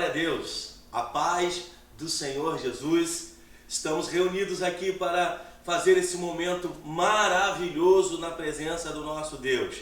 a Deus, a paz do Senhor Jesus. Estamos reunidos aqui para fazer esse momento maravilhoso na presença do nosso Deus.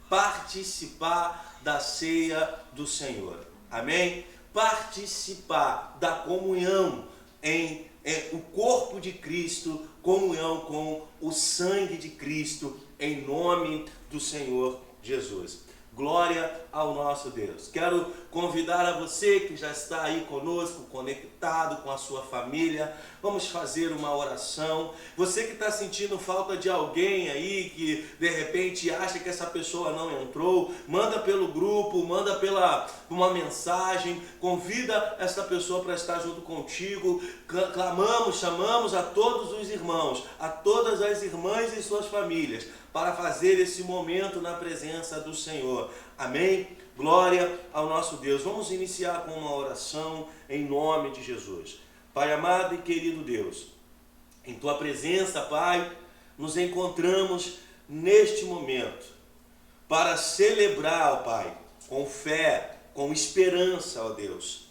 Participar da ceia do Senhor. Amém? Participar da comunhão em o corpo de Cristo, comunhão com o sangue de Cristo, em nome do Senhor Jesus. Glória ao nosso Deus. Quero convidar a você que já está aí conosco, conectado com a sua família. Vamos fazer uma oração. Você que está sentindo falta de alguém aí, que de repente acha que essa pessoa não entrou, manda pelo grupo, manda pela uma mensagem, convida essa pessoa para estar junto contigo. Clamamos, chamamos a todos os irmãos, a todas as irmãs e suas famílias, para fazer esse momento na presença do Senhor. Amém? Glória ao nosso Deus. Vamos iniciar com uma oração em nome de Jesus. Pai amado e querido Deus, em Tua presença, Pai, nos encontramos neste momento para celebrar, ó Pai, com fé, com esperança, ó Deus,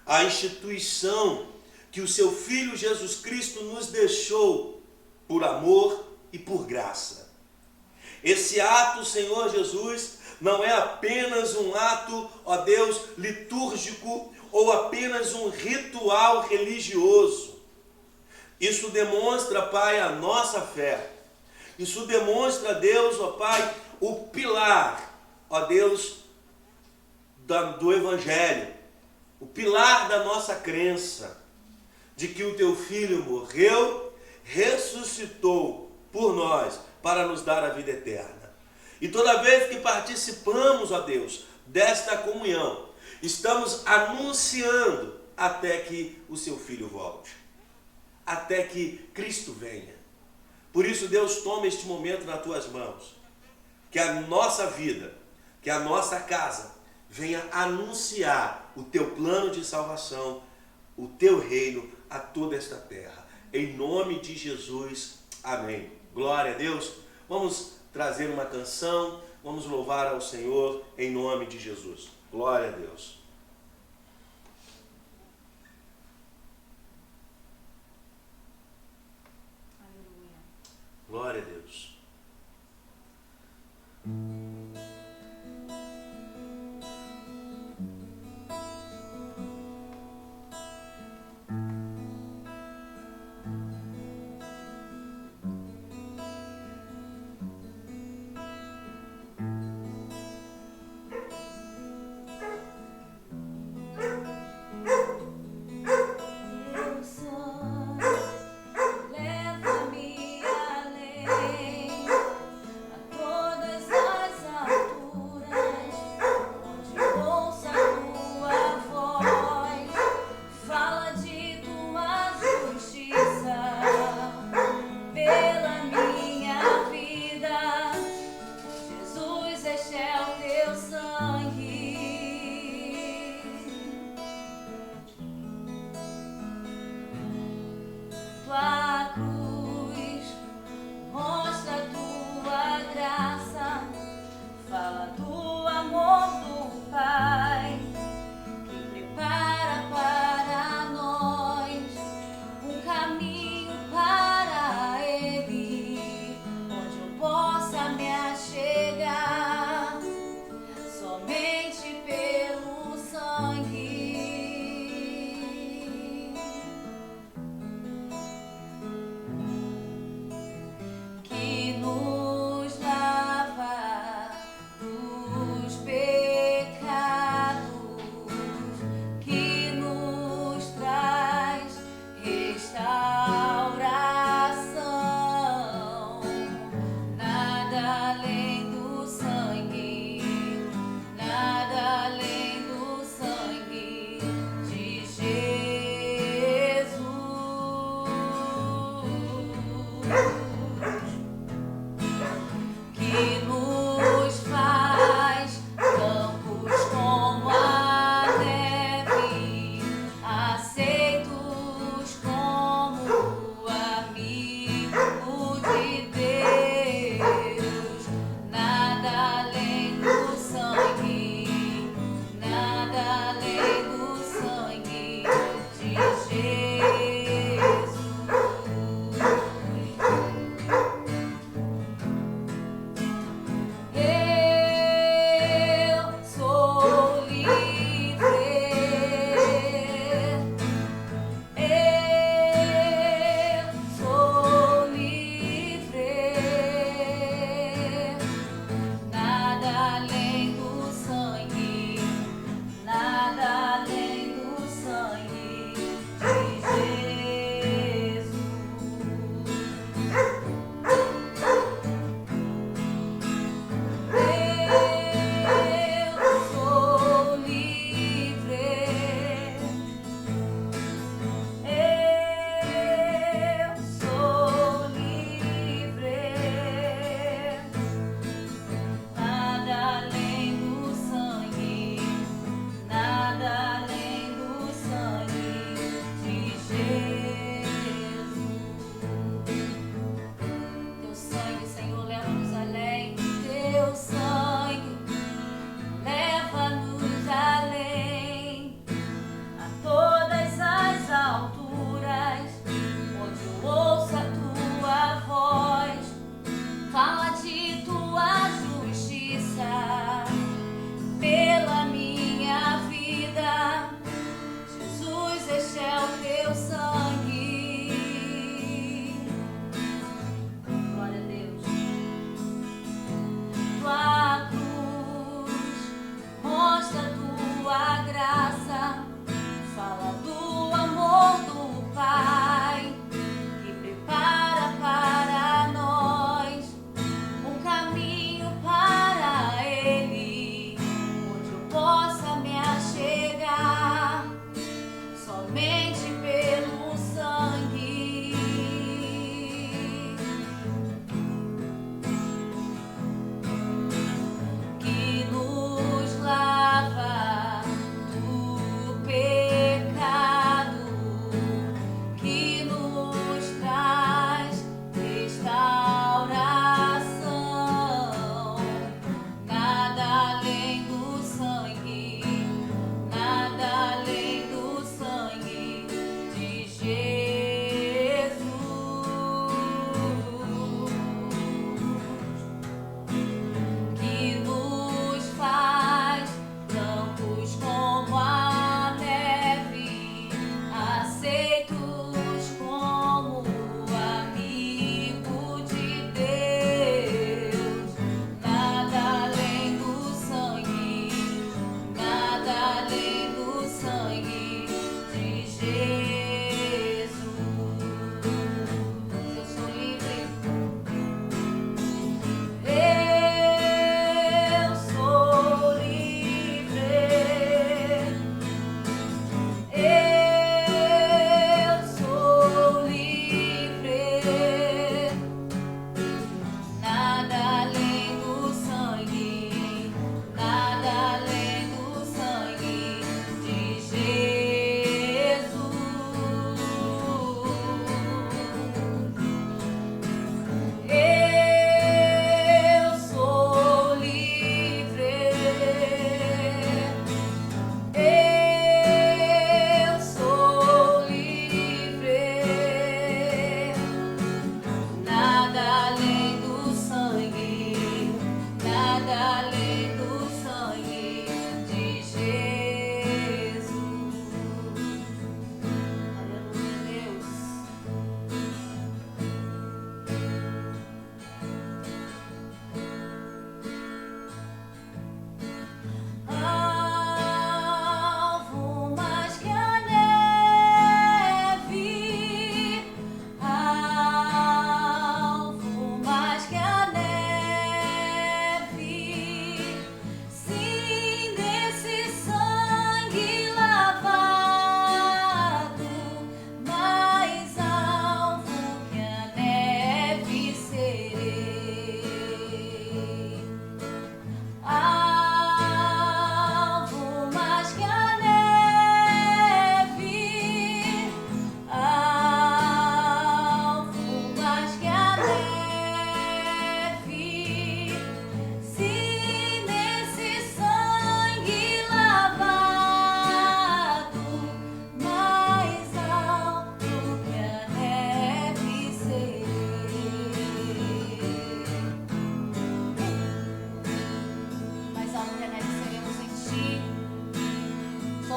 a instituição que o Seu Filho Jesus Cristo nos deixou por amor e por graça. Esse ato, Senhor Jesus, não é apenas um ato, ó Deus, litúrgico ou apenas um ritual religioso. Isso demonstra, Pai, a nossa fé. Isso demonstra, Deus, ó Pai, o pilar, ó Deus, do Evangelho. O pilar da nossa crença de que o Teu Filho morreu, ressuscitou por nós, para nos dar a vida eterna. E toda vez que participamos, ó Deus, desta comunhão, estamos anunciando até que o Seu Filho volte, até que Cristo venha. Por isso, Deus, toma este momento nas Tuas mãos, que a nossa vida, que a nossa casa venha anunciar o Teu plano de salvação, o Teu reino a toda esta terra. Em nome de Jesus, amém. Glória a Deus. Vamos trazer uma canção, vamos louvar ao Senhor em nome de Jesus. Glória a Deus. Aleluia. Glória a Deus.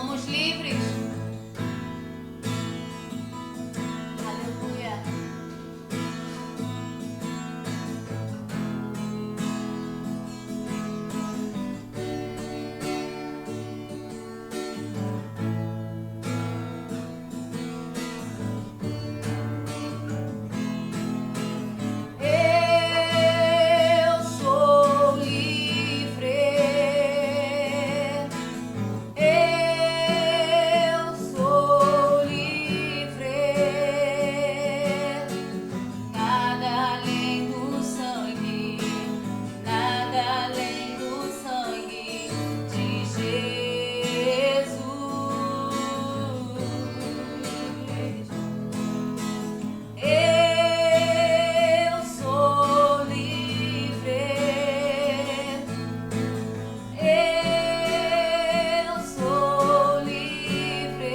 Somos livres. Aleluia. Eu sou livre. Eu sou livre. Nada além do sangue, nada além do sangue de Jesus. Eu sou livre. Eu sou livre.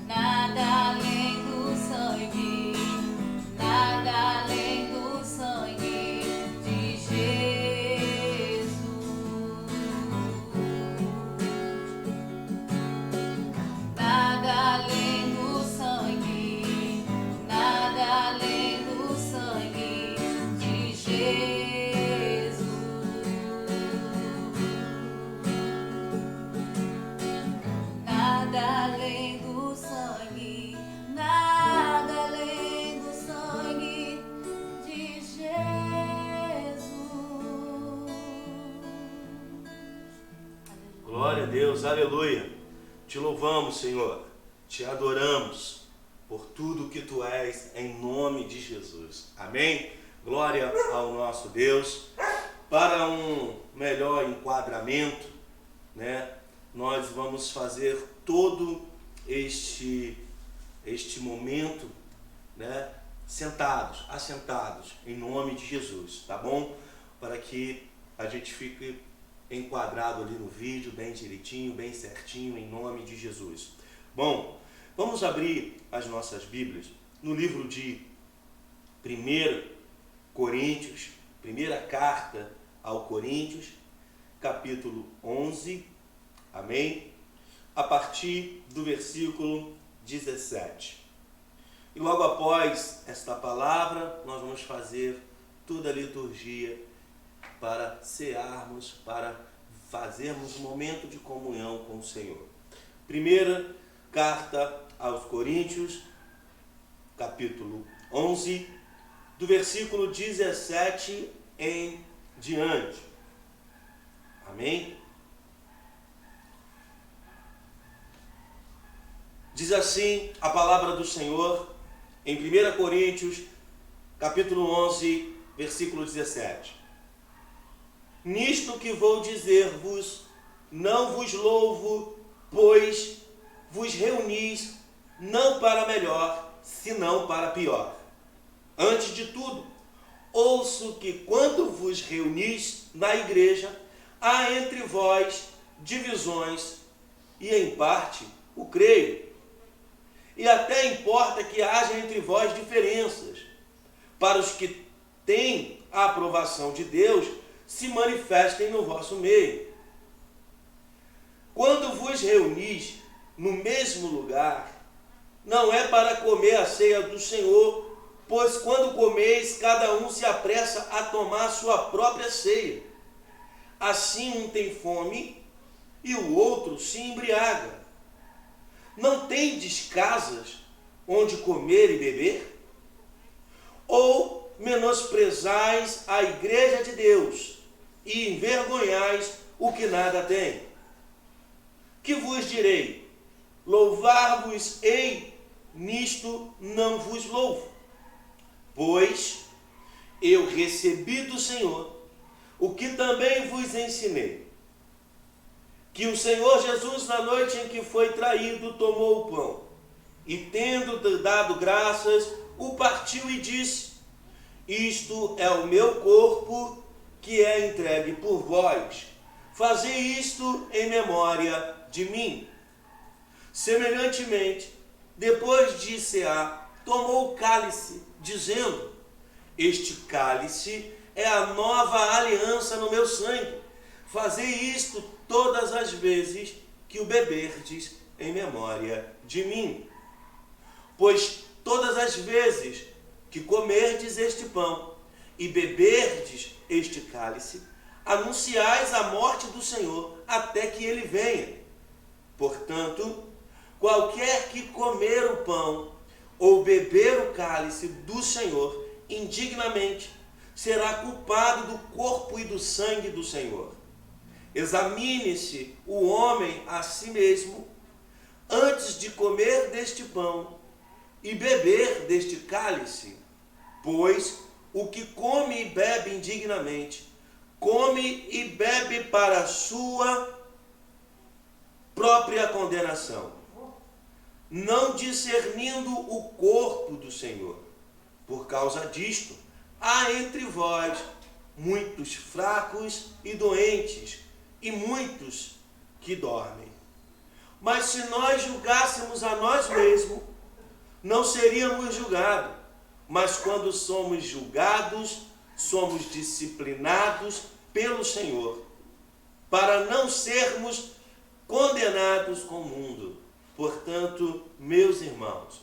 Nada além do sangue, nada além do sangue de Jesus. Nada além do sangue, nada além do sangue de Jesus. Nada além do sangue, nada além do sangue de Jesus. Glória a Deus, aleluia. Te louvamos, Senhor, te adoramos por tudo que tu és, em nome de Jesus. Amém? Glória ao nosso Deus. Para um melhor enquadramento, né, nós vamos fazer todo este momento, né, assentados, em nome de Jesus, tá bom? Para que a gente fique enquadrado ali no vídeo, bem direitinho, bem certinho, em nome de Jesus. Bom, vamos abrir as nossas Bíblias no livro de 1 Coríntios, primeira carta ao Coríntios, capítulo 11, amém? A partir do versículo 17. E logo após esta palavra, nós vamos fazer toda a liturgia para cearmos, para fazermos um momento de comunhão com o Senhor. Primeira carta aos Coríntios, capítulo 11, do versículo 17 em diante. Amém? Diz assim a palavra do Senhor em 1 Coríntios, capítulo 11, versículo 17. Nisto que vou dizer-vos, não vos louvo, pois vos reunis não para melhor, senão para pior. Antes de tudo, ouço que quando vos reunis na igreja, há entre vós divisões, e em parte o creio. E até importa que haja entre vós diferenças, para os que têm a aprovação de Deus, se manifestem no vosso meio. Quando vos reunis no mesmo lugar, não é para comer a ceia do Senhor, pois quando comeis, cada um se apressa a tomar a sua própria ceia. Assim um tem fome e o outro se embriaga. Não tendes casas onde comer e beber? Ou menosprezais a igreja de Deus e envergonhais o que nada tem? Que vos direi? Louvar-vos-ei, nisto não vos louvo. Pois eu recebi do Senhor o que também vos ensinei, que o Senhor Jesus, na noite em que foi traído, tomou o pão, e tendo dado graças, o partiu e disse: isto é o meu corpo, que é entregue por vós. Fazei isto em memória de mim. Semelhantemente, depois de cear, tomou o cálice, dizendo: este cálice é a nova aliança no meu sangue. fazei isto todas as vezes que o beberdes em memória de mim. Pois todas as vezes que comerdes este pão e beberdes este cálice, anunciais a morte do Senhor até que ele venha. Portanto, qualquer que comer o pão ou beber o cálice do Senhor indignamente, será culpado do corpo e do sangue do Senhor. Examine-se o homem a si mesmo, antes de comer deste pão e beber deste cálice, pois o que come e bebe indignamente, come e bebe para a sua própria condenação, não discernindo o corpo do Senhor. Por causa disto, há entre vós muitos fracos e doentes, e muitos que dormem. Mas se nós julgássemos a nós mesmos, não seríamos julgados. Mas quando somos julgados, somos disciplinados pelo Senhor, para não sermos condenados com o mundo. Portanto, meus irmãos,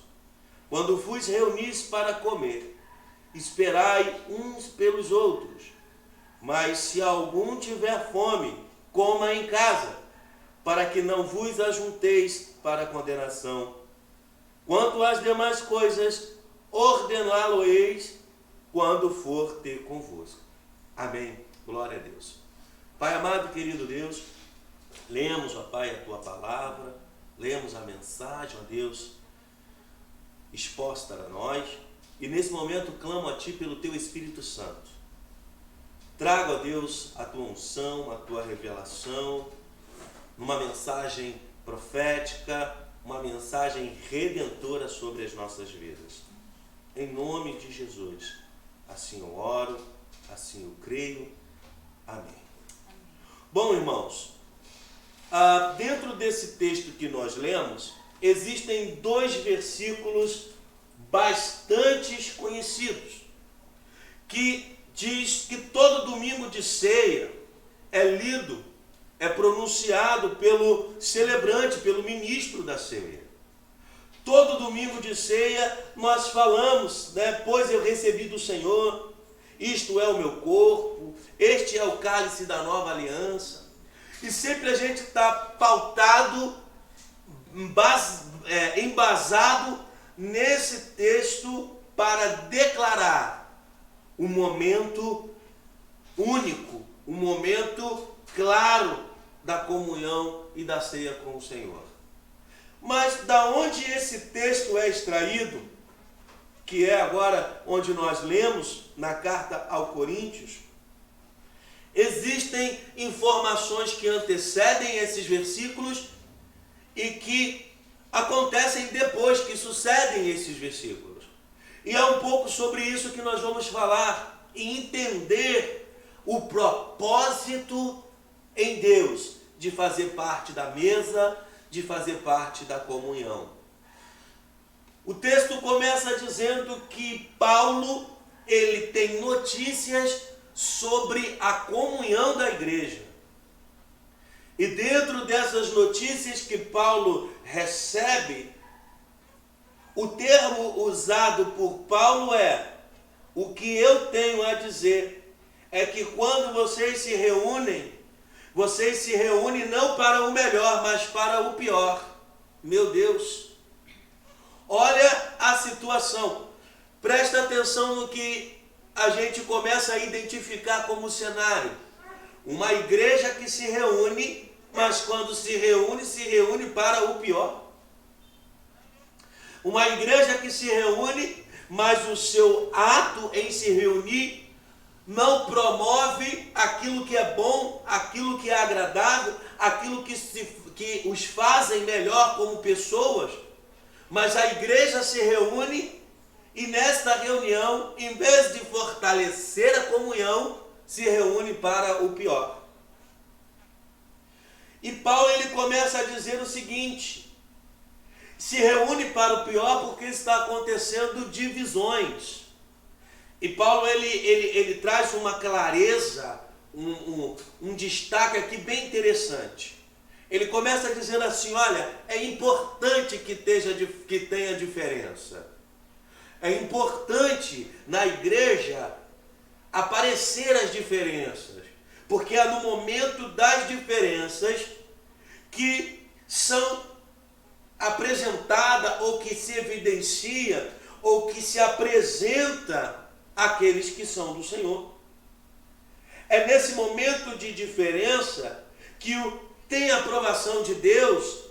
quando vos reunis para comer, esperai uns pelos outros. Mas se algum tiver fome, coma em casa, para que não vos ajunteis para a condenação. Quanto às demais coisas, ordená-lo-eis quando for ter convosco. Amém. Glória a Deus. Pai amado, querido Deus, lemos, ó Pai, a Tua palavra, lemos a mensagem, ó Deus, exposta a nós, e nesse momento clamo a Ti pelo Teu Espírito Santo. Traga, ó Deus, a Tua unção, a Tua revelação, numa mensagem profética, uma mensagem redentora sobre as nossas vidas. Em nome de Jesus, assim eu oro, assim eu creio. Amém. Bom, irmãos, dentro desse texto que nós lemos, existem 2 versículos bastante conhecidos, que diz que todo domingo de ceia é lido, é pronunciado pelo celebrante, pelo ministro da ceia. Todo domingo de ceia nós falamos, né? Pois eu recebi do Senhor, isto é o meu corpo, este é o cálice da nova aliança. E sempre a gente está pautado, embasado nesse texto para declarar um momento único, um momento claro da comunhão e da ceia com o Senhor. Mas da onde esse texto é extraído, que é agora onde nós lemos na carta aos Coríntios, existem informações que antecedem esses versículos e que acontecem depois, que sucedem esses versículos. E é um pouco sobre isso que nós vamos falar e entender o propósito em Deus de fazer parte da mesa, de fazer parte da comunhão. O texto começa dizendo que Paulo, ele tem notícias sobre a comunhão da igreja. E dentro dessas notícias que Paulo recebe, o termo usado por Paulo é: o que eu tenho a dizer é que quando vocês se reúnem não para o melhor, mas para o pior. Meu Deus! Olha a situação. Presta atenção no que a gente começa a identificar como cenário. Uma igreja que se reúne, mas quando se reúne para o pior. Uma igreja que se reúne, mas o seu ato em se reunir não promove aquilo que é bom, aquilo que é agradável, aquilo que os fazem melhor como pessoas. Mas a igreja se reúne e nesta reunião, em vez de fortalecer a comunhão, se reúne para o pior. E Paulo ele começa a dizer o seguinte: se reúne para o pior porque está acontecendo divisões. E Paulo ele traz uma clareza um destaque aqui bem interessante. Ele começa dizendo assim, olha, é importante que tenha diferença. É importante na igreja aparecer as diferenças, porque é no momento das diferenças que são apresentadas ou que se evidencia ou que se apresenta aqueles que são do Senhor. É nesse momento de diferença que tem a aprovação de Deus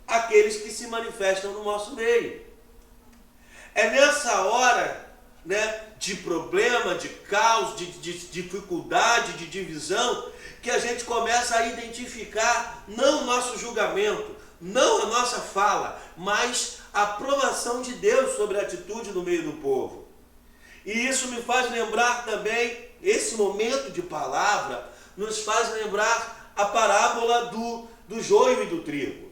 aqueles que se manifestam no nosso meio. É nessa hora, né, de problema, de caos, de dificuldade, de divisão, que a gente começa a identificar não o nosso julgamento, não a nossa fala, mas a aprovação de Deus sobre a atitude no meio do povo. E isso me faz lembrar também, esse momento de palavra, nos faz lembrar a parábola do joio e do trigo.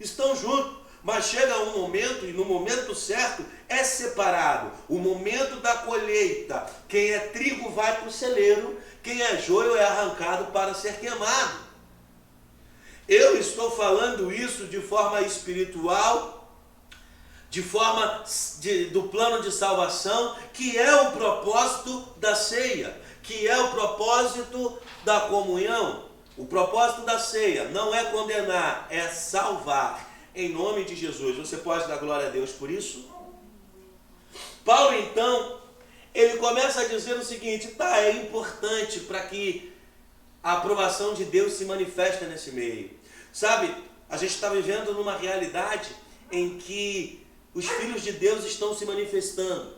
Estão juntos, mas chega um momento, e no momento certo é separado. O momento da colheita, quem é trigo vai para o celeiro, quem é joio é arrancado para ser queimado. Eu estou falando isso de forma espiritual, de forma do plano de salvação, que é o propósito da ceia, que é o propósito da comunhão. O propósito da ceia não é condenar, é salvar, em nome de Jesus. Você pode dar glória a Deus por isso? Paulo, então, ele começa a dizer o seguinte, é importante para que a aprovação de Deus se manifeste nesse meio. Sabe, a gente está vivendo numa realidade em que os filhos de Deus estão se manifestando.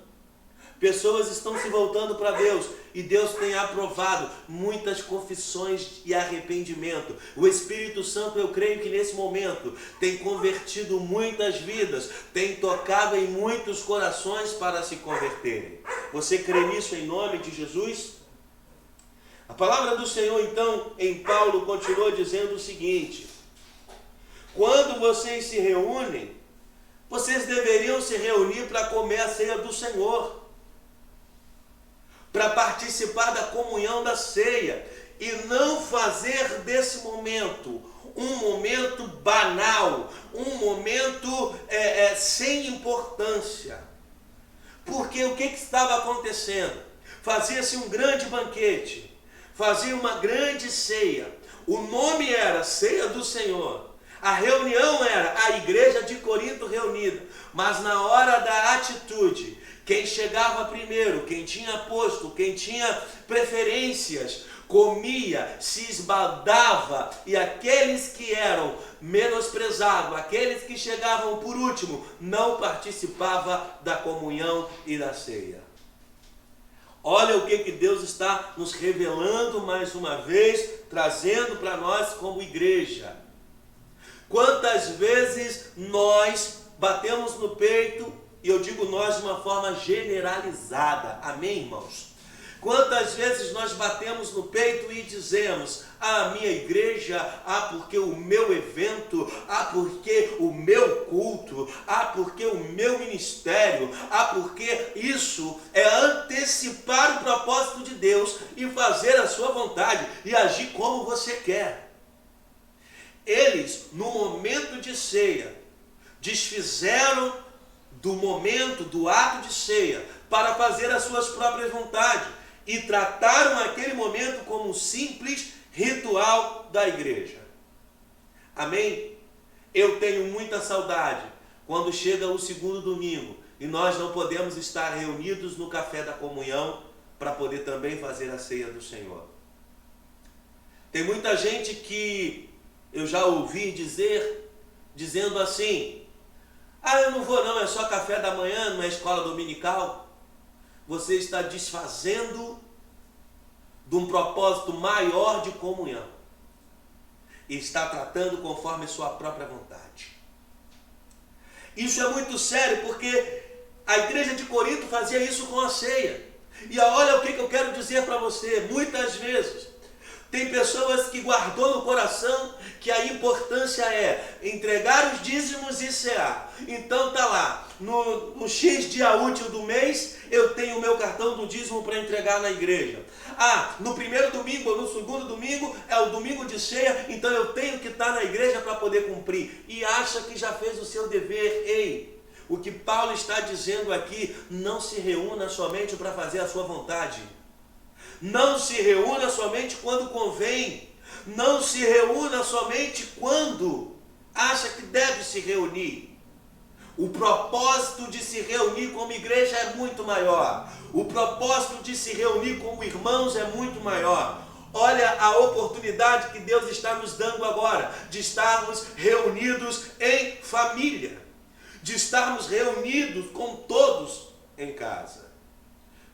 Pessoas estão se voltando para Deus e Deus tem aprovado muitas confissões e arrependimento. O Espírito Santo, eu creio que nesse momento tem convertido muitas vidas, tem tocado em muitos corações para se converterem. Você crê nisso em nome de Jesus? A palavra do Senhor, então, em Paulo, continua dizendo o seguinte: quando vocês se reúnem, vocês deveriam se reunir para comer a ceia do Senhor, para participar da comunhão da ceia, e não fazer desse momento um momento banal, um momento sem importância. Porque o que estava acontecendo? Fazia-se um grande banquete, fazia uma grande ceia, o nome era Ceia do Senhor, a reunião era a igreja de Corinto reunida, mas na hora da atitude, quem chegava primeiro, quem tinha posto, quem tinha preferências, comia, se esbaldava, e aqueles que eram menosprezados, aqueles que chegavam por último, não participavam da comunhão e da ceia. Olha o que Deus está nos revelando mais uma vez, trazendo para nós como igreja. Quantas vezes nós batemos no peito, e eu digo nós de uma forma generalizada, amém, irmãos? Quantas vezes nós batemos no peito e dizemos, a minha igreja, porque o meu evento, porque o meu culto, porque o meu ministério, porque isso é antecipar o propósito de Deus e fazer a sua vontade e agir como você quer. Eles, no momento de ceia, desfizeram do momento, do ato de ceia, para fazer as suas próprias vontades, e trataram aquele momento como um simples ritual da igreja. Amém? Eu tenho muita saudade quando chega o segundo domingo e nós não podemos estar reunidos no café da comunhão para poder também fazer a ceia do Senhor. Tem muita gente que eu já ouvi dizendo assim, eu não vou não, é só café da manhã, não é escola dominical. Você está desfazendo de um propósito maior de comunhão e está tratando conforme sua própria vontade. Isso é muito sério, porque a igreja de Corinto fazia isso com a ceia. E olha o que eu quero dizer para você, muitas vezes tem pessoas que guardou no coração que a importância é entregar os dízimos e cear. Então tá lá, no X dia útil do mês, eu tenho o meu cartão do dízimo para entregar na igreja. no primeiro domingo ou no segundo domingo é o domingo de ceia, então eu tenho que estar na igreja para poder cumprir. E acha que já fez o seu dever. Ei, o que Paulo está dizendo aqui, não se reúna somente para fazer a sua vontade. Não se reúna somente quando convém. Não se reúna somente quando acha que deve se reunir. O propósito de se reunir como igreja é muito maior. O propósito de se reunir como irmãos é muito maior. Olha a oportunidade que Deus está nos dando agora, de estarmos reunidos em família, de estarmos reunidos com todos em casa.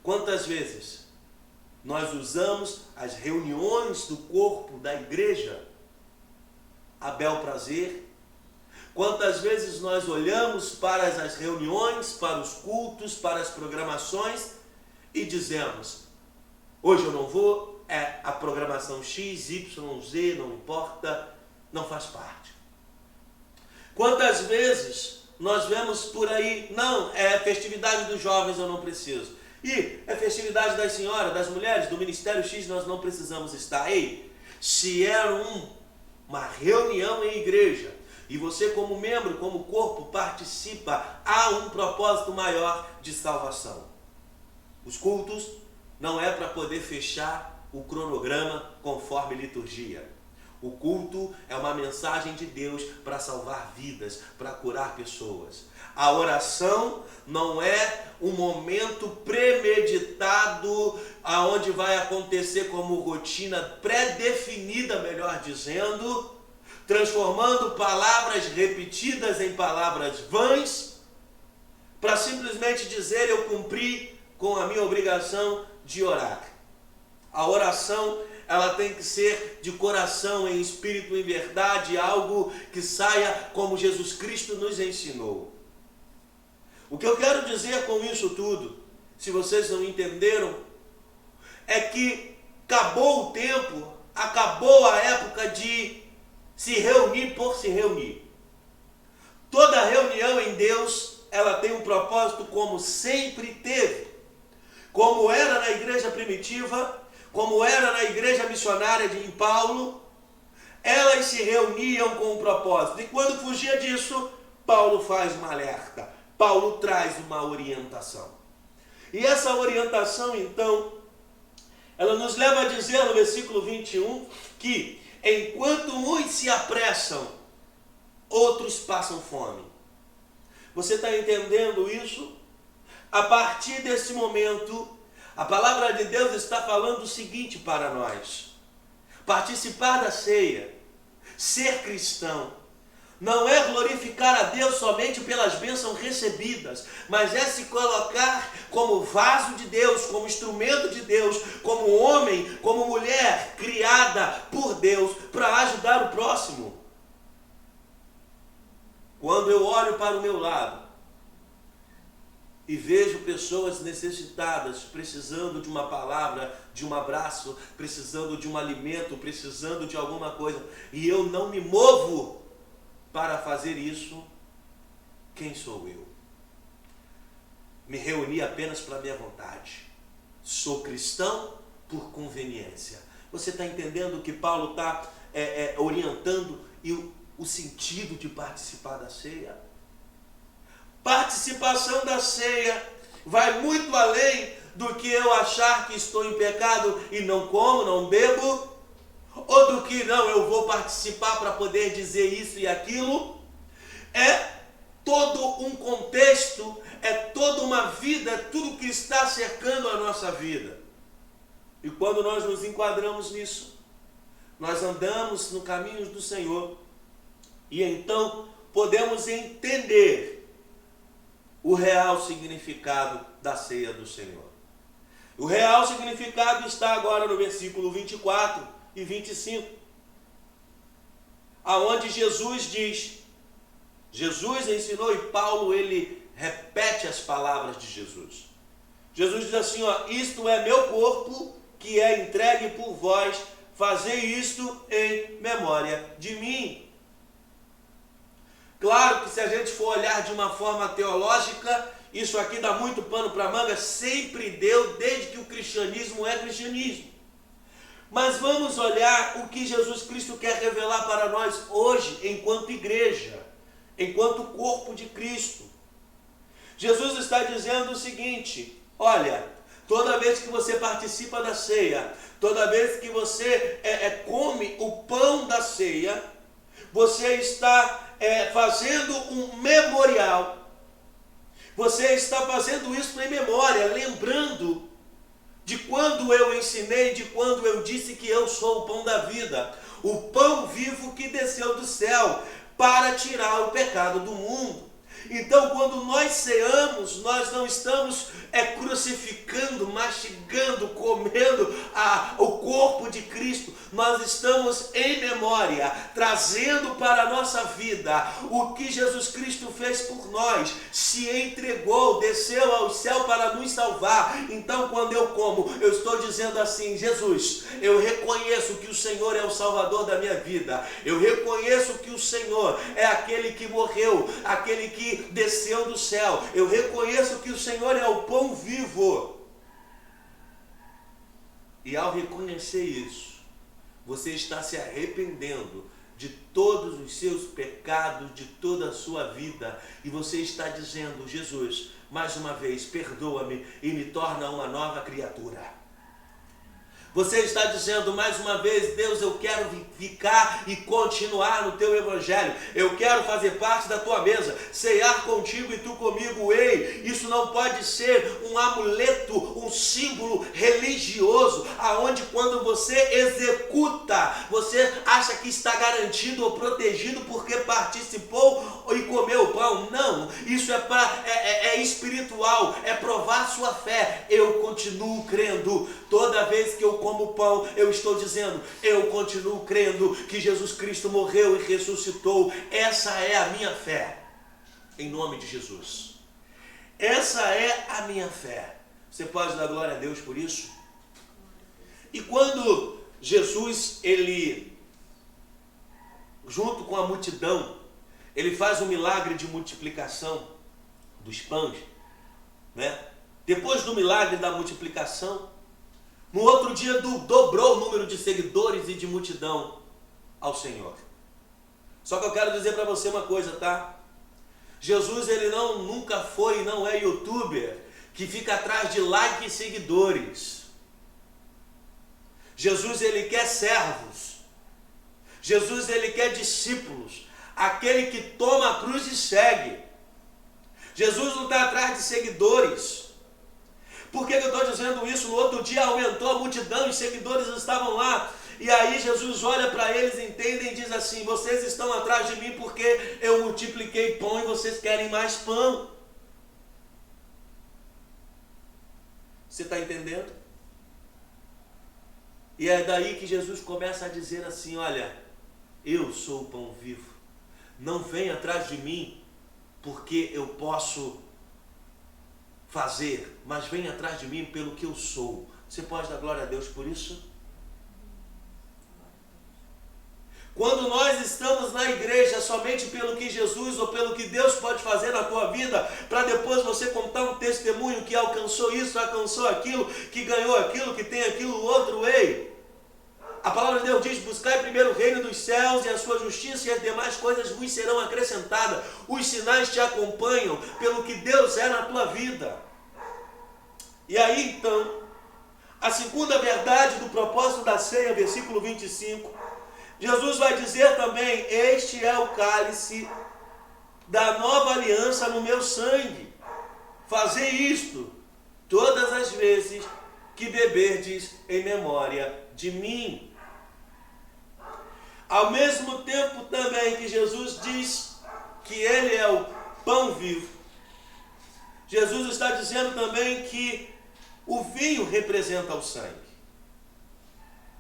Quantas vezes nós usamos as reuniões do corpo da igreja a bel prazer? Quantas vezes nós olhamos para as reuniões, para os cultos, para as programações e dizemos: hoje eu não vou, é a programação X, Y, Z, não importa, não faz parte. Quantas vezes nós vemos por aí: não, é festividade dos jovens, eu não preciso. E é festividade das senhoras, das mulheres, do Ministério X, nós não precisamos estar. Ei, se é uma reunião em igreja, e você como membro, como corpo, participa, há um propósito maior de salvação. Os cultos não é para poder fechar o cronograma conforme liturgia. O culto é uma mensagem de Deus para salvar vidas, para curar pessoas. A oração não é um momento premeditado, aonde vai acontecer como rotina pré-definida, melhor dizendo, transformando palavras repetidas em palavras vãs, para simplesmente dizer: eu cumpri com a minha obrigação de orar. A oração, ela tem que ser de coração, em espírito, em verdade, algo que saia como Jesus Cristo nos ensinou. O que eu quero dizer com isso tudo, se vocês não entenderam, é que acabou o tempo, acabou a época de se reunir por se reunir. Toda reunião em Deus, ela tem um propósito, como sempre teve. Como era na igreja primitiva, como era na igreja missionária em Paulo, elas se reuniam com um propósito. E quando fugia disso, Paulo faz uma alerta. Paulo traz uma orientação. E essa orientação, então, ela nos leva a dizer no versículo 21 que enquanto uns se apressam, outros passam fome. Você está entendendo isso? A partir desse momento, a palavra de Deus está falando o seguinte para nós: participar da ceia, ser cristão, não é glorificar a Deus somente pelas bênçãos recebidas, mas é se colocar como vaso de Deus, como instrumento de Deus, como homem, como mulher criada por Deus para ajudar o próximo. Quando eu olho para o meu lado e vejo pessoas necessitadas, precisando de uma palavra, de um abraço, precisando de um alimento, precisando de alguma coisa, e eu não me movo para fazer isso, quem sou eu? Me reuni apenas para a minha vontade. Sou cristão por conveniência. Você está entendendo que Paulo está orientando e o sentido de participar da ceia? Participação da ceia vai muito além do que eu achar que estou em pecado e não como, não bebo, ou do que não, eu vou participar para poder dizer isso e aquilo. É todo um contexto, é toda uma vida, é tudo que está cercando a nossa vida. E quando nós nos enquadramos nisso, nós andamos no caminho do Senhor, e então podemos entender o real significado da ceia do Senhor. O real significado está agora no versículo 24 e 25, aonde Jesus diz, Jesus ensinou e Paulo ele repete as palavras de Jesus. Jesus diz assim, isto é meu corpo que é entregue por vós, fazei isto em memória de mim. Claro que se a gente for olhar de uma forma teológica, isso aqui dá muito pano para manga, sempre deu, desde que o cristianismo é cristianismo. Mas vamos olhar o que Jesus Cristo quer revelar para nós hoje, enquanto igreja, enquanto corpo de Cristo. Jesus está dizendo o seguinte: olha, toda vez que você participa da ceia, toda vez que você come o pão da ceia, você está fazendo um memorial. Você está fazendo isso em memória, lembrando de quando eu ensinei, de quando eu disse que eu sou o pão da vida, o pão vivo que desceu do céu para tirar o pecado do mundo. Então, quando nós ceamos, nós não estamos crucificando, mastigando, comendo o corpo de Cristo. Nós estamos em memória, trazendo para a nossa vida o que Jesus Cristo fez por nós, se entregou, desceu ao céu para nos salvar. Então, quando eu como, eu estou dizendo assim: Jesus, eu reconheço que o Senhor é o Salvador da minha vida. Eu reconheço que o Senhor é aquele que morreu, aquele que desceu do céu. Eu reconheço que o Senhor é o pão vivo. E ao reconhecer isso, você está se arrependendo de todos os seus pecados, de toda a sua vida, e você está dizendo: Jesus, mais uma vez, perdoa-me e me torna uma nova criatura. Você está dizendo mais uma vez: Deus, eu quero ficar e continuar no teu evangelho. Eu quero fazer parte da tua mesa, ceiar contigo e tu comigo. Ei, isso não pode ser um amuleto, um símbolo religioso, aonde quando você executa, você acha que está garantido ou protegido porque participou e comeu o pão. Não, isso é espiritual, é provar sua fé. Eu continuo crendo. Toda vez que eu como pão, eu estou dizendo: eu continuo crendo que Jesus Cristo morreu e ressuscitou. Essa é a minha fé, em nome de Jesus. Essa é a minha fé. Você pode dar glória a Deus por isso? E quando Jesus, ele, junto com a multidão, ele faz um milagre de multiplicação dos pães, né? Depois do milagre da multiplicação, no outro dia dobrou o número de seguidores e de multidão ao Senhor. Só que eu quero dizer para você uma coisa, tá? Jesus, ele nunca foi e não é youtuber que fica atrás de like e seguidores. Jesus, ele quer servos. Jesus, ele quer discípulos. Aquele que toma a cruz e segue. Jesus não está atrás de seguidores. Por que eu estou dizendo isso? No outro dia aumentou a multidão, os seguidores estavam lá. E aí Jesus olha para eles, entende e diz assim: vocês estão atrás de mim porque eu multipliquei pão e vocês querem mais pão. Você está entendendo? E é daí que Jesus começa a dizer assim: olha, eu sou o pão vivo. Não venha atrás de mim porque eu posso fazer, mas venha atrás de mim pelo que eu sou. Você pode dar glória a Deus por isso? Quando nós estamos na igreja somente pelo que Jesus ou pelo que Deus pode fazer na tua vida, para depois você contar um testemunho que alcançou isso, alcançou aquilo, que ganhou aquilo, que tem aquilo outro, ei! A palavra de Deus diz: buscai primeiro o reino dos céus e a sua justiça, e as demais coisas vos serão acrescentadas. Os sinais te acompanham pelo que Deus é na tua vida. E aí então, a segunda verdade do propósito da ceia, versículo 25, Jesus vai dizer também: este é o cálice da nova aliança no meu sangue. Fazei isto todas as vezes que beberdes em memória de mim. Ao mesmo tempo também que Jesus diz que ele é o pão vivo, Jesus está dizendo também que o vinho representa o sangue.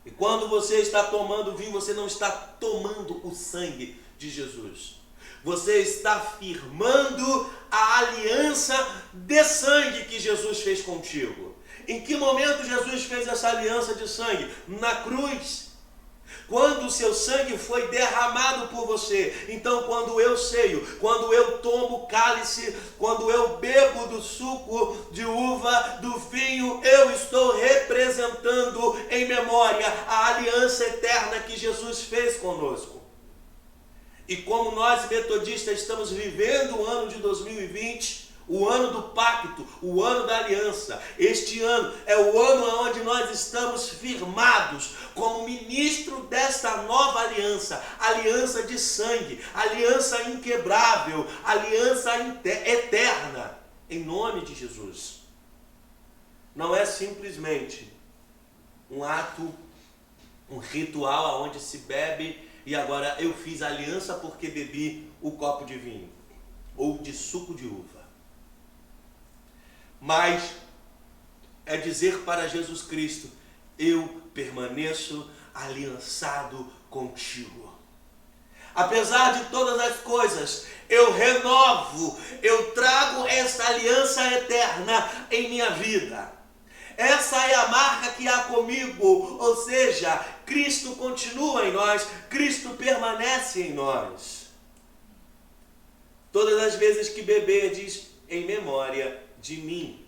E quando você está tomando vinho, você não está tomando o sangue de Jesus. Você está firmando a aliança de sangue que Jesus fez contigo. Em que momento Jesus fez essa aliança de sangue? Na cruz. Quando o seu sangue foi derramado por você. Então, quando eu ceio, quando eu tomo cálice, quando eu bebo do suco de uva, do vinho, eu estou representando em memória a aliança eterna que Jesus fez conosco. E como nós metodistas estamos vivendo o ano de 2020, o ano do pacto, o ano da aliança. Este ano é o ano onde nós estamos firmados como ministro desta nova aliança, aliança de sangue, aliança inquebrável, aliança eterna, em nome de Jesus. Não é simplesmente um ato, um ritual onde se bebe e agora eu fiz aliança porque bebi o copo de vinho ou de suco de uva. Mas é dizer para Jesus Cristo: eu permaneço aliançado contigo. Apesar de todas as coisas, eu renovo, eu trago esta aliança eterna em minha vida. Essa é a marca que há comigo, ou seja, Cristo continua em nós, Cristo permanece em nós. Todas as vezes que beberdes, em memória de mim.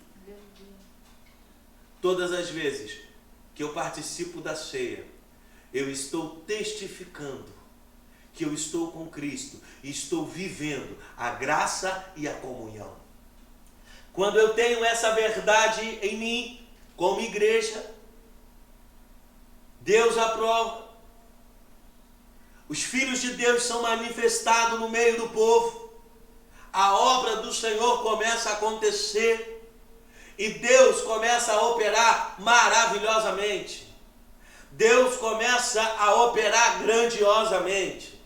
Todas as vezes que eu participo da ceia, eu estou testificando que eu estou com Cristo e estou vivendo a graça e a comunhão. Quando eu tenho essa verdade em mim, como igreja, Deus aprova. Os filhos de Deus são manifestados no meio do povo. A obra do Senhor começa a acontecer e Deus começa a operar maravilhosamente. Deus começa a operar grandiosamente.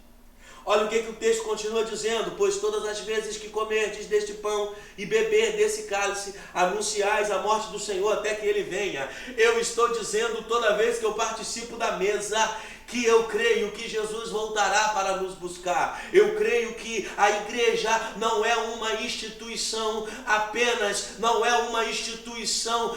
Olha o que o texto continua dizendo: pois todas as vezes que comerdes deste pão e beber desse cálice, anunciais a morte do Senhor até que ele venha. Eu estou dizendo toda vez que eu participo da mesa, que eu creio que Jesus voltará para nos buscar. Eu creio que a igreja não é uma instituição apenas, não é uma instituição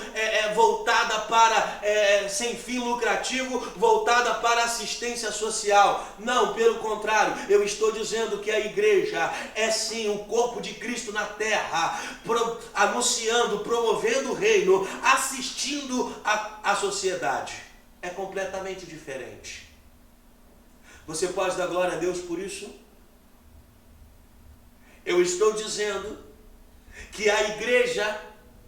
voltada para, sem fim lucrativo, voltada para assistência social. Não, pelo contrário, eu estou dizendo que a igreja é sim o corpo de Cristo na terra, anunciando, promovendo o reino, assistindo a sociedade. É completamente diferente. Você pode dar glória a Deus por isso? Eu estou dizendo que a igreja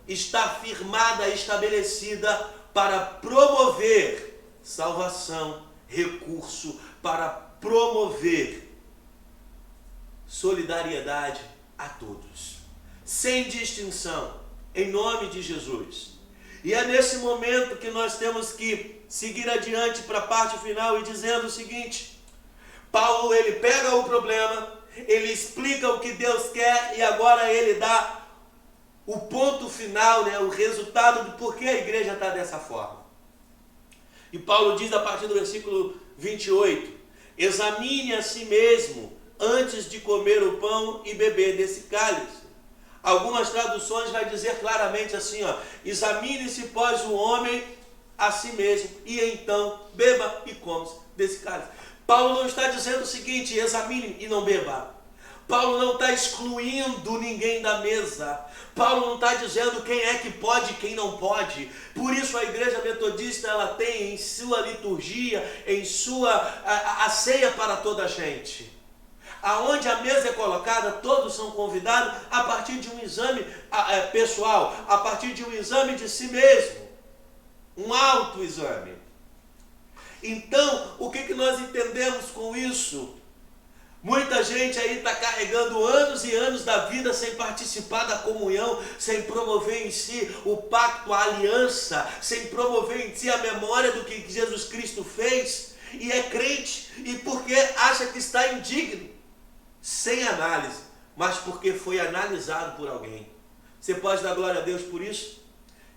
está firmada, estabelecida para promover salvação, recurso, para promover solidariedade a todos, sem distinção, em nome de Jesus. E é nesse momento que nós temos que seguir adiante para a parte final e dizendo o seguinte: Paulo, ele pega o problema, ele explica o que Deus quer e agora ele dá o ponto final, o resultado do porquê a igreja está dessa forma. E Paulo diz a partir do versículo 28, examine a si mesmo antes de comer o pão e beber desse cálice. Algumas traduções vai dizer claramente assim, examine-se, pois, o homem a si mesmo e então beba e coma desse cálice. Paulo não está dizendo o seguinte: examine e não beba. Paulo não está excluindo ninguém da mesa. Paulo não está dizendo quem é que pode e quem não pode. Por isso a igreja metodista ela tem em sua liturgia, em sua a ceia para toda a gente. Aonde a mesa é colocada, todos são convidados a partir de um exame pessoal, a partir de um exame de si mesmo, um autoexame. Então, o que nós entendemos com isso? Muita gente aí está carregando anos e anos da vida sem participar da comunhão, sem promover em si o pacto, a aliança, sem promover em si a memória do que Jesus Cristo fez, e é crente, e porque acha que está indigno, sem análise, mas porque foi analisado por alguém. Você pode dar glória a Deus por isso?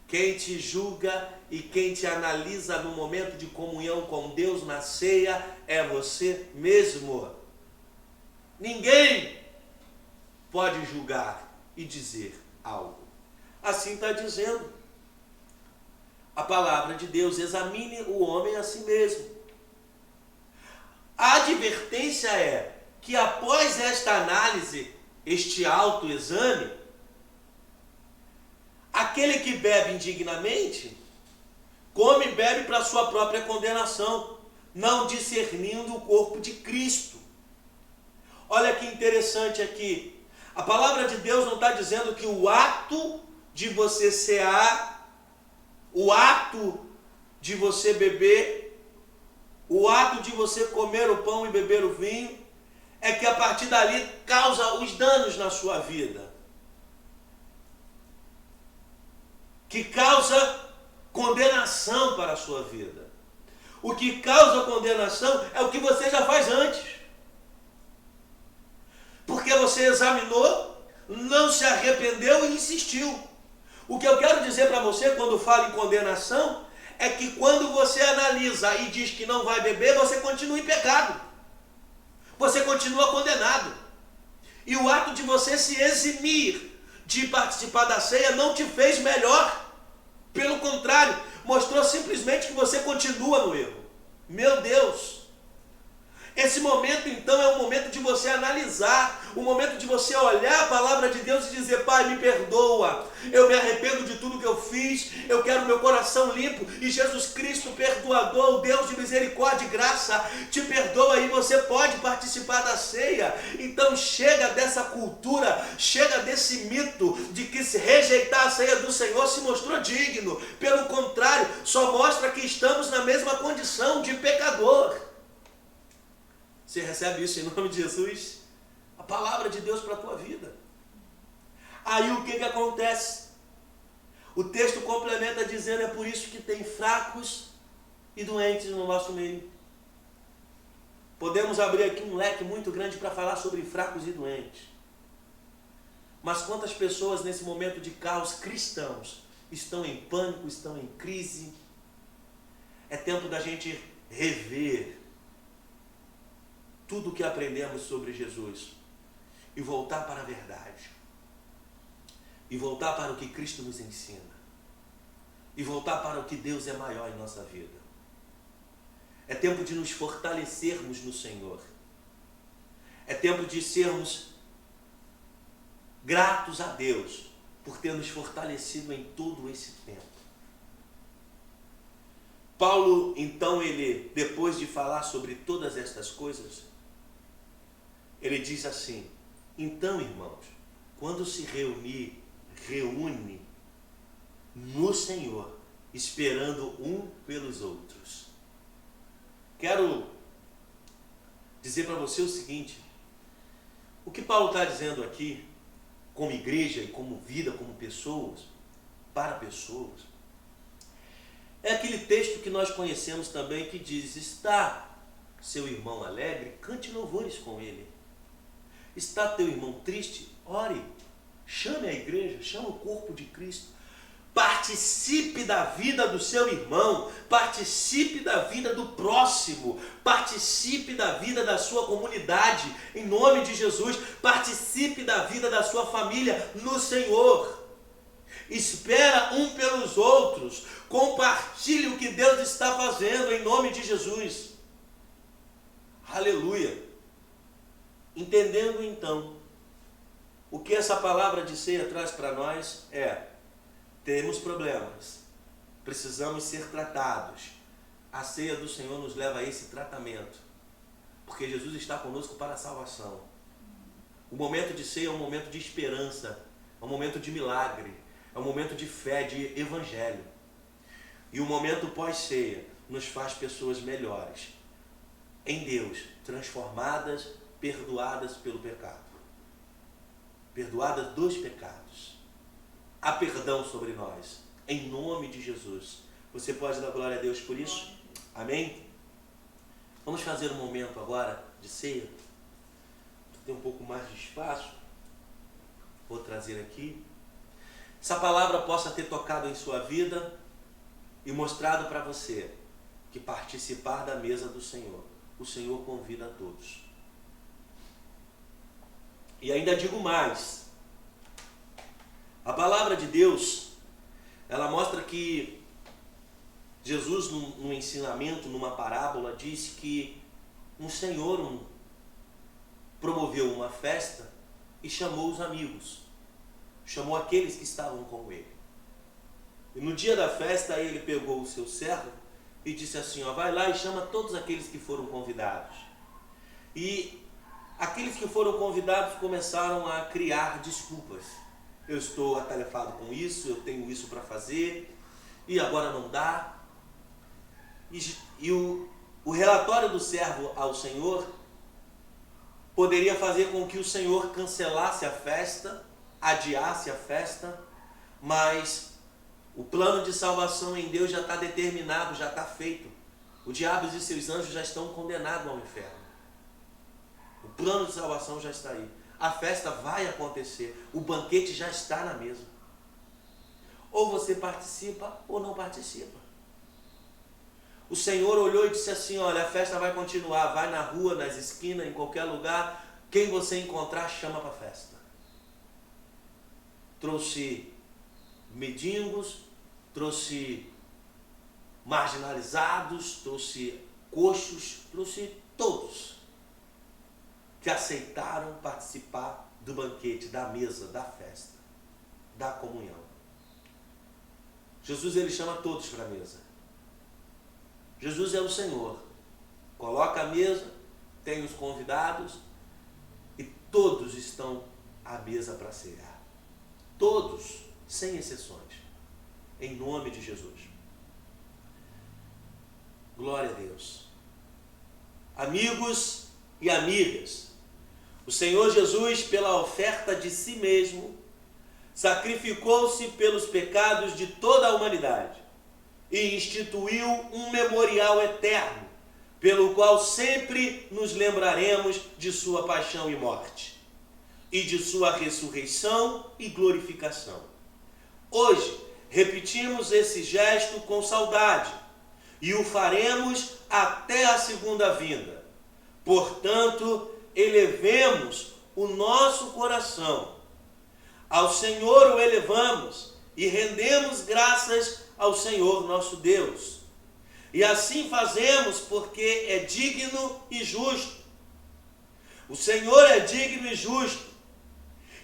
Quem te julga e quem te analisa no momento de comunhão com Deus na ceia é você mesmo. Ninguém pode julgar e dizer algo. Assim está dizendo a palavra de Deus: examine o homem a si mesmo. A advertência é que após esta análise, este autoexame, aquele que bebe indignamente, come e bebe para sua própria condenação, não discernindo o corpo de Cristo. Olha que interessante aqui. A palavra de Deus não está dizendo que o ato de você cear, o ato de você beber, o ato de você comer o pão e beber o vinho, é que a partir dali causa os danos na sua vida. Que causa condenação para a sua vida. O que causa condenação é o que você já faz antes. Porque você examinou, não se arrependeu e insistiu. O que eu quero dizer para você quando falo em condenação é que quando você analisa e diz que não vai beber, você continua em pecado. Você continua condenado. E o ato de você se eximir de participar da ceia não te fez melhor. Pelo contrário, mostrou simplesmente que você continua no erro. Meu Deus! Esse momento então é o momento de você analisar, o momento de você olhar a palavra de Deus e dizer: Pai, me perdoa, eu me arrependo de tudo que eu fiz, eu quero meu coração limpo, e Jesus Cristo, perdoador, o Deus de misericórdia e graça, te perdoa e você pode participar da ceia. Então chega dessa cultura, chega desse mito de que se rejeitar a ceia do Senhor se mostrou digno. Pelo contrário, só mostra que estamos na mesma condição de pecador. Você recebe isso em nome de Jesus? A palavra de Deus para a tua vida. Aí o que acontece? O texto complementa dizendo: é por isso que tem fracos e doentes no nosso meio. Podemos abrir aqui um leque muito grande para falar sobre fracos e doentes. Mas quantas pessoas nesse momento de caos, cristãos, estão em pânico, estão em crise? É tempo da gente rever tudo o que aprendemos sobre Jesus e voltar para a verdade, e voltar para o que Cristo nos ensina, e voltar para o que Deus é maior em nossa vida. É tempo de nos fortalecermos no Senhor. É tempo de sermos gratos a Deus por ter nos fortalecido em todo esse tempo. Paulo, então, ele, depois de falar sobre todas estas coisas, ele diz assim: então, irmãos, quando se reúne no Senhor, esperando um pelos outros. Quero dizer para você o seguinte: o que Paulo está dizendo aqui, como igreja e como vida, como pessoas, para pessoas, é aquele texto que nós conhecemos também que diz: está seu irmão alegre, cante louvores com ele. Está teu irmão triste, ore, chame a igreja, chame o corpo de Cristo. Participe da vida do seu irmão, participe da vida do próximo, participe da vida da sua comunidade, em nome de Jesus, participe da vida da sua família no Senhor. Espera um pelos outros, compartilhe o que Deus está fazendo em nome de Jesus. Aleluia! Entendendo então o que essa palavra de ceia traz para nós temos problemas, precisamos ser tratados. A ceia do Senhor nos leva a esse tratamento, porque Jesus está conosco para a salvação. O momento de ceia é um momento de esperança, é um momento de milagre, é um momento de fé, de evangelho. E o momento pós-ceia nos faz pessoas melhores em Deus, transformadas, perdoadas pelo pecado, perdoadas dos pecados. Há perdão sobre nós, em nome de Jesus. Você pode dar glória a Deus por isso? Amém? Vamos fazer um momento agora de ceia. Tem um pouco mais de espaço. Vou trazer aqui. Essa palavra possa ter tocado em sua vida e mostrado para você que participar da mesa do Senhor, o Senhor convida a todos. E ainda digo mais, a palavra de Deus, ela mostra que Jesus, no ensinamento, numa parábola, disse que um senhor promoveu uma festa e chamou os amigos, chamou aqueles que estavam com ele. E no dia da festa ele pegou o seu servo e disse assim, vai lá e chama todos aqueles que foram convidados. E aqueles que foram convidados começaram a criar desculpas. Eu estou atarefado com isso, eu tenho isso para fazer, e agora não dá. E o relatório do servo ao Senhor poderia fazer com que o Senhor cancelasse a festa, adiasse a festa, mas o plano de salvação em Deus já está determinado, já está feito. O diabo e seus anjos já estão condenados ao inferno. O plano de salvação já está aí. A festa vai acontecer, o banquete já está na mesa. Ou você participa ou não participa. O Senhor olhou e disse assim, olha, a festa vai continuar, vai na rua, nas esquinas, em qualquer lugar, quem você encontrar, chama para a festa. Trouxe mendigos, trouxe marginalizados, trouxe coxos, trouxe todos que aceitaram participar do banquete, da mesa, da festa, da comunhão. Jesus, ele chama todos para a mesa. Jesus é o Senhor. Coloca a mesa, tem os convidados e todos estão à mesa para cear. Todos, sem exceções. Em nome de Jesus. Glória a Deus. Amigos e amigas, o Senhor Jesus, pela oferta de si mesmo, sacrificou-se pelos pecados de toda a humanidade e instituiu um memorial eterno, pelo qual sempre nos lembraremos de sua paixão e morte, e de sua ressurreição e glorificação. Hoje, repetimos esse gesto com saudade, e o faremos até a segunda vinda. Portanto, elevemos o nosso coração. Ao Senhor o elevamos e rendemos graças ao Senhor nosso Deus. E assim fazemos porque é digno e justo. O Senhor é digno e justo,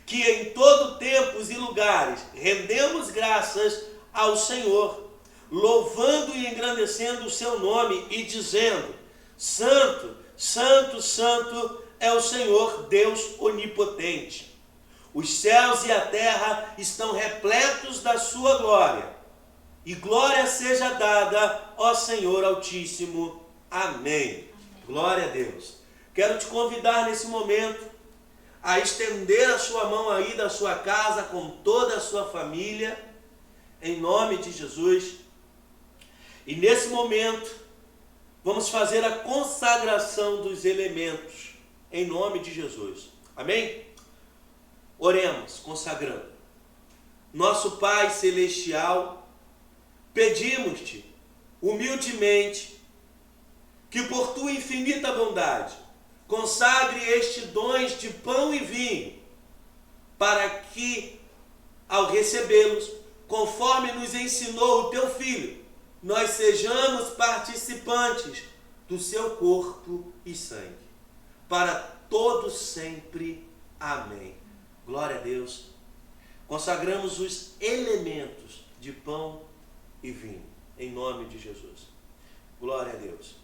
que em todo tempos e lugares rendemos graças ao Senhor, louvando e engrandecendo o seu nome e dizendo: Santo, Santo, Santo é o Senhor Deus onipotente. Os céus e a terra estão repletos da sua glória. E glória seja dada ao Senhor Altíssimo. Amém. Glória a Deus. Quero te convidar nesse momento a estender a sua mão aí da sua casa com toda a sua família, em nome de Jesus. E nesse momento, vamos fazer a consagração dos elementos, em nome de Jesus. Amém? Oremos, consagrando. Nosso Pai Celestial, pedimos-te, humildemente, que por tua infinita bondade, consagre estes dons de pão e vinho, para que, ao recebê-los, conforme nos ensinou o teu Filho, nós sejamos participantes do seu corpo e sangue. Para todos sempre. Amém. Glória a Deus. Consagramos os elementos de pão e vinho, em nome de Jesus. Glória a Deus.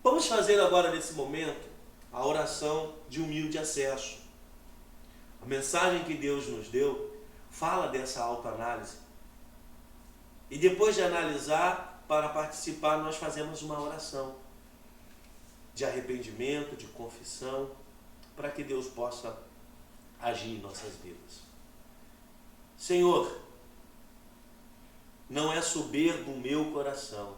Vamos fazer agora, nesse momento, a oração de humilde acesso. A mensagem que Deus nos deu fala dessa autoanálise. E depois de analisar, para participar, nós fazemos uma oração de arrependimento, de confissão, para que Deus possa agir em nossas vidas. Senhor, não é soberbo o meu coração,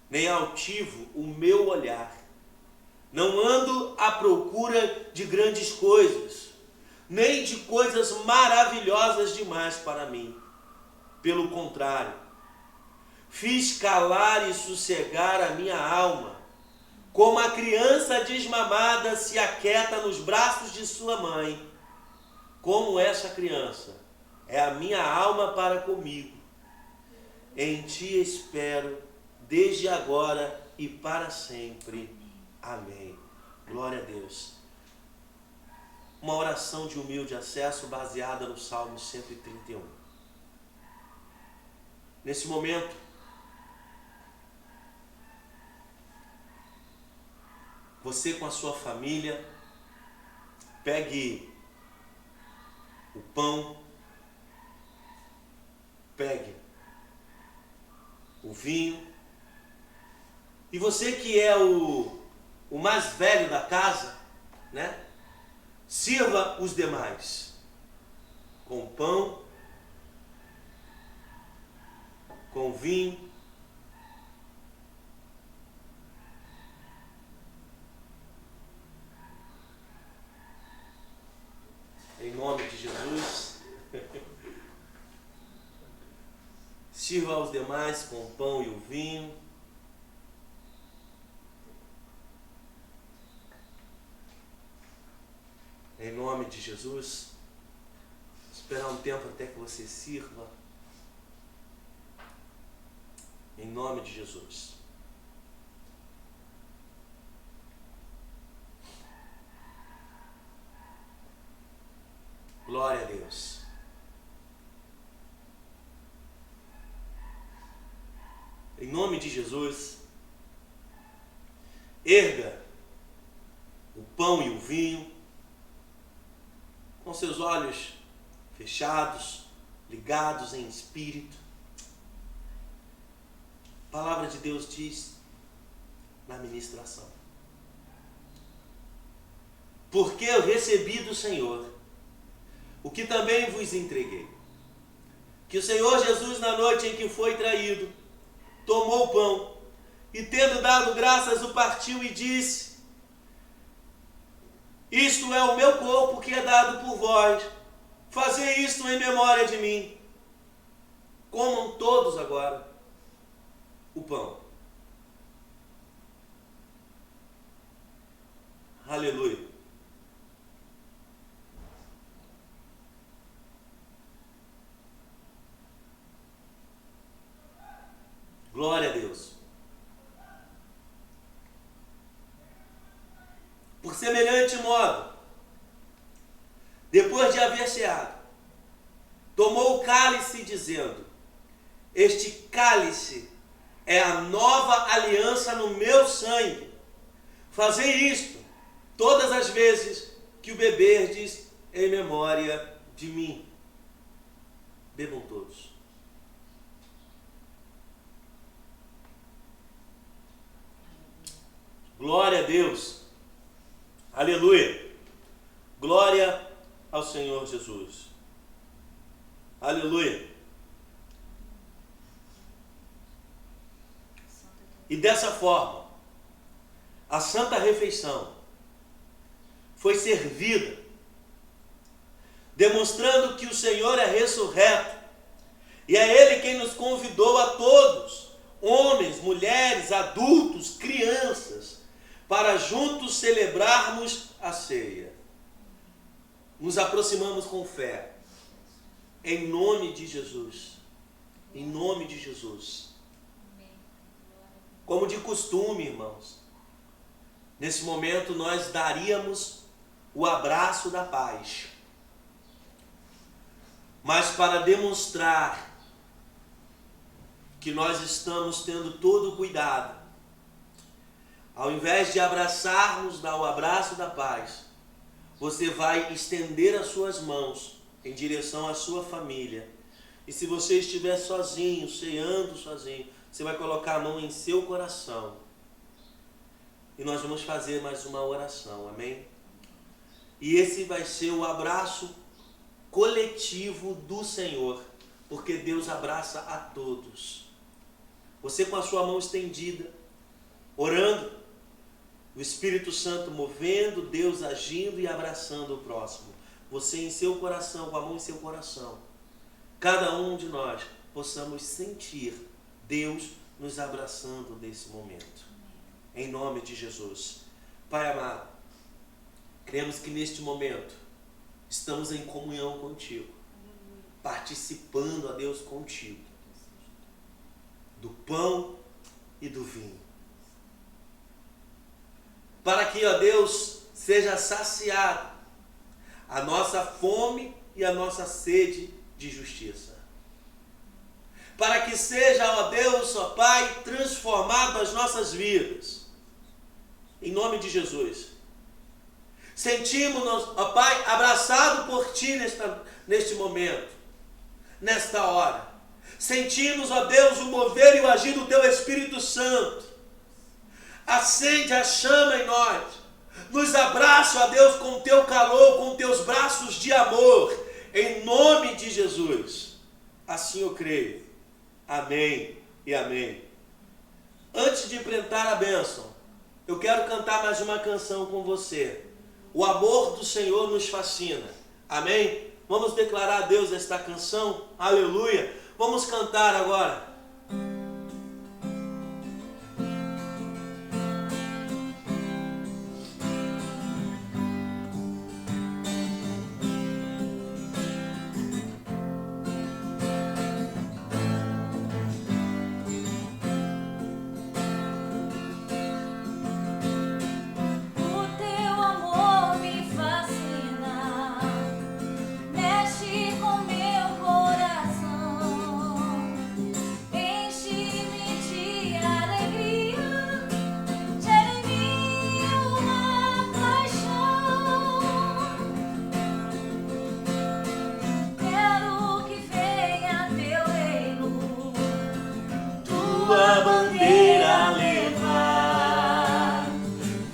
nem altivo o meu olhar. Não ando à procura de grandes coisas, nem de coisas maravilhosas demais para mim. Pelo contrário, fiz calar e sossegar a minha alma, como a criança desmamada se aquieta nos braços de sua mãe. Como essa criança é a minha alma para comigo. Em ti espero, desde agora e para sempre. Amém. Glória a Deus. Uma oração de humilde acesso baseada no Salmo 131. Nesse momento, você com a sua família, pegue o pão, pegue o vinho, e você que é o mais velho da casa, né? Sirva os demais com pão, com vinho. Em nome de Jesus. Sirva aos demais com o pão e o vinho. Em nome de Jesus. Esperar um tempo até que você sirva. Em nome de Jesus. Glória a Deus. Em nome de Jesus, erga o pão e o vinho, com seus olhos fechados, ligados em espírito. A palavra de Deus diz na ministração: porque eu recebi do Senhor o que também vos entreguei, que o Senhor Jesus, na noite em que foi traído, tomou o pão e, tendo dado graças, o partiu e disse: isto é o meu corpo que é dado por vós, fazei isto em memória de mim. Comam todos agora o pão. Aleluia. Glória a Deus. Por semelhante modo, depois de haver ceado, tomou o cálice, dizendo: este cálice é a nova aliança no meu sangue. Fazei isto todas as vezes que o beberdes em memória de mim. Bebam todos. Glória a Deus. Aleluia. Glória ao Senhor Jesus. Aleluia. E dessa forma, a Santa Refeição foi servida, demonstrando que o Senhor é ressurreto, e é Ele quem nos convidou a todos, homens, mulheres, adultos, crianças, para juntos celebrarmos a ceia. Nos aproximamos com fé, em nome de Jesus. Em nome de Jesus. Como de costume, irmãos, nesse momento nós daríamos o abraço da paz. Mas para demonstrar que nós estamos tendo todo o cuidado, ao invés de abraçarmos, dar o abraço da paz, você vai estender as suas mãos em direção à sua família. E se você estiver sozinho, ceando sozinho, você vai colocar a mão em seu coração. E nós vamos fazer mais uma oração, amém? E esse vai ser o abraço coletivo do Senhor, porque Deus abraça a todos. Você com a sua mão estendida, orando, o Espírito Santo movendo, Deus agindo e abraçando o próximo. Você em seu coração, com a mão em seu coração. Cada um de nós possamos sentir Deus nos abraçando nesse momento. Em nome de Jesus. Pai amado, cremos que neste momento estamos em comunhão contigo, participando, a Deus, contigo, do pão e do vinho. para que, ó Deus, seja saciado a nossa fome e a nossa sede de justiça. Para que seja, ó Deus, ó Pai, transformado as nossas vidas. Em nome de Jesus. Sentimos-nos, ó Pai, abraçado por Ti neste momento, nesta hora. Sentimos, ó Deus, o mover e o agir do Teu Espírito Santo. Acende a chama em nós. Nos abraça, ó Deus, com Teu calor, com Teus braços de amor. Em nome de Jesus. Assim eu creio. Amém e amém. Antes de enfrentar a bênção, eu quero cantar mais uma canção com você. O amor do Senhor nos fascina. Amém? Vamos declarar a Deus esta canção. Aleluia. Vamos cantar agora. Tua bandeira levar,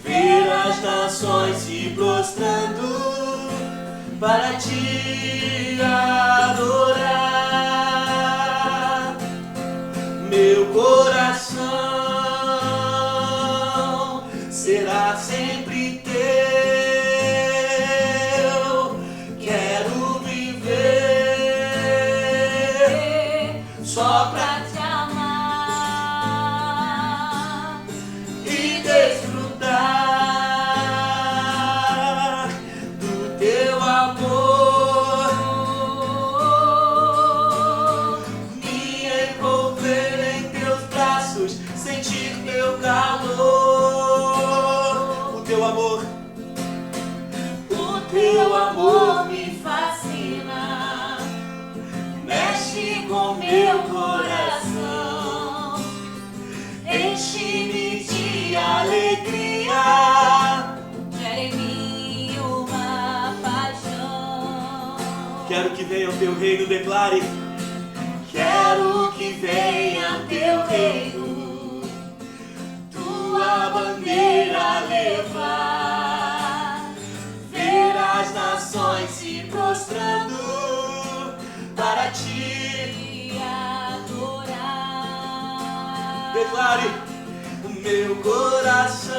ver as nações se prostrando para Te adorar. Meu coração será sempre Teu, quero viver só pra Teu amor me fascina, mexe com meu coração, enche-me de alegria, gera em mim uma paixão. Quero que venha o Teu reino, declare. Quero que venha Teu reino, Tua bandeira levar, as nações se prostrando para Te adorar. Declare. Meu coração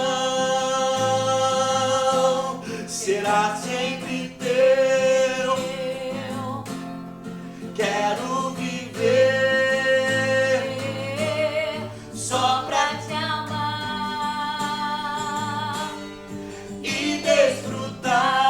será sempre Teu, quero viver só pra Te amar e desfrutar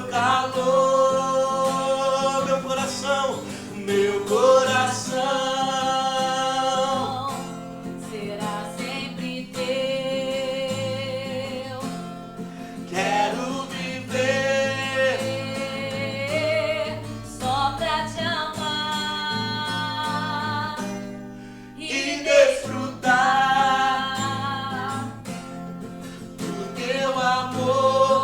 calor. Meu coração será sempre Teu, quero viver só pra Te amar e desfrutar do Teu amor.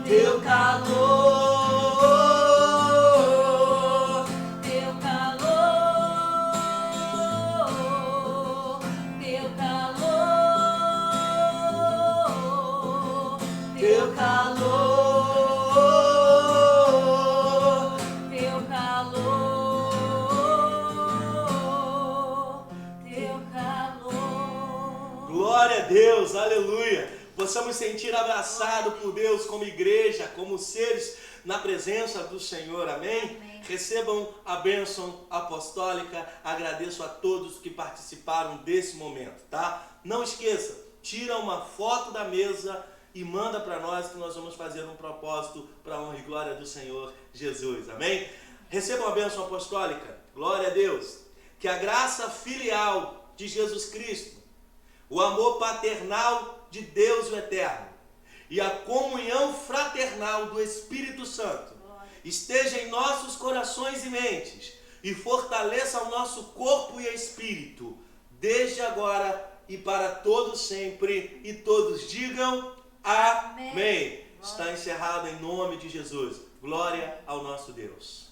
Teu calor, Teu calor, Teu calor, Teu calor. Deus, aleluia. Possamos sentir abraçado por Deus como igreja, como seres na presença do Senhor, amém? Amém. Recebam a bênção apostólica. Agradeço a todos que participaram desse momento, tá? Não esqueça, tira uma foto da mesa e manda para nós, que nós vamos fazer um propósito para a honra e glória do Senhor Jesus, amém? Recebam a bênção apostólica, glória a Deus. Que a graça filial de Jesus Cristo, o amor paternal de Deus o Eterno e a comunhão fraternal do Espírito Santo esteja em nossos corações e mentes e fortaleça o nosso corpo e espírito, desde agora e para todos sempre. E todos digam amém. Está encerrado em nome de Jesus. Glória ao nosso Deus.